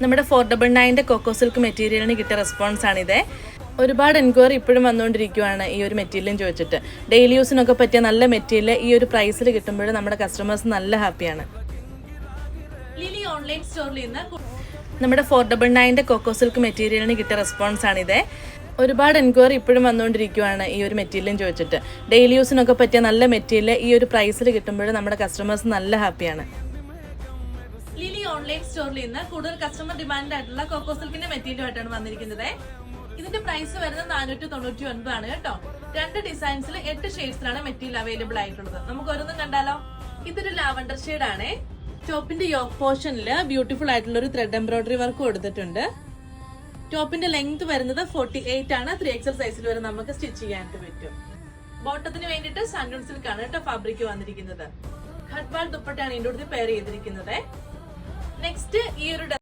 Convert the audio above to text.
നമ്മുടെ 499 coco silk മെറ്റീരിയലിന് കിട്ടിയ റെസ്പോൺസ് ആണിത്. ഒരുപാട് എൻക്വയറി ഇപ്പോഴും വന്നുകൊണ്ടിരിക്കുകയാണ് ഈ ഒരു മെറ്റീരിയലും ചോദിച്ചിട്ട്. ഡെയിലി യൂസിനൊക്കെ പറ്റിയ നല്ല മെറ്റീരിയൽ ഈ ഒരു പ്രൈസിൽ കിട്ടുമ്പോൾ നമ്മുടെ കസ്റ്റമേഴ്സ് നല്ല ഹാപ്പിയാണ്. ലിലി ഓൺലൈൻ സ്റ്റോറിൽ നിന്ന് നമ്മുടെ 499 കോക്കോ സിൽക്ക് മെറ്റീരിയലിന് കിട്ടിയ റെസ്പോൺസ് ആണിത്. ഒരുപാട് എൻക്വയറി ഇപ്പോഴും വന്നുകൊണ്ടിരിക്കുകയാണ് ഈ ഒരു മെറ്റീരിയലും ചോദിച്ചിട്ട്. ഡെയിലി യൂസിനൊക്കെ പറ്റിയ നല്ല മെറ്റീരിയൽ ഈ ഒരു പ്രൈസിൽ കിട്ടുമ്പോൾ നമ്മുടെ കസ്റ്റമേഴ്സ് നല്ല ഹാപ്പിയാണ്. ലിലി ഓൺലൈൻ സ്റ്റോറിൽ നിന്ന് കൂടുതൽ കസ്റ്റമർ ഡിമാൻഡ് ആയിട്ടുള്ള കോക്കോ സിൽക്കിന്റെ മെറ്റീരിയൽ ആയിട്ടാണ് വന്നിരിക്കുന്നത്. ഇതിന്റെ പ്രൈസ് വരുന്നത് 499 ആണ് കേട്ടോ. 2 ഡിസൈൻസിൽ 8 ഷെയ്ഡ്സിലാണ് മെറ്റീരിയൽ അവൈലബിൾ ആയിട്ടുള്ളത്. നമുക്ക് ഓരോന്നും കണ്ടാലോ. ഇതൊരു ലാവണ്ടർ ഷെയ്ഡ് ആണ്. ടോപ്പിന്റെ യോക്ക് പോർഷനിൽ ബ്യൂട്ടിഫുൾ ആയിട്ടുള്ള ഒരു ത്രെഡ് എംബ്രോയിഡറി വർക്ക് കൊടുത്തിട്ടുണ്ട്. ടോപ്പിന്റെ ലെങ്ത് വരുന്നത് 48 ആണ്. 3XL സൈസിൽ വരെ നമുക്ക് സ്റ്റിച്ച് ചെയ്യാനായിട്ട് പറ്റും. ബോട്ടത്തിന് വേണ്ടിയിട്ട് സാൻഡൂൺ സിൽക്ക് ആണ് കേട്ടോ ഫാബ്രിക് വന്നിരിക്കുന്നത്. ഖട്ട്വാൾ ദുപ്പട്ടയാണ് ഇതിന്റെ കൂടെ പെയർ ചെയ്തിരിക്കുന്നത്. നെക്സ്റ്റ് ഈ ഒരു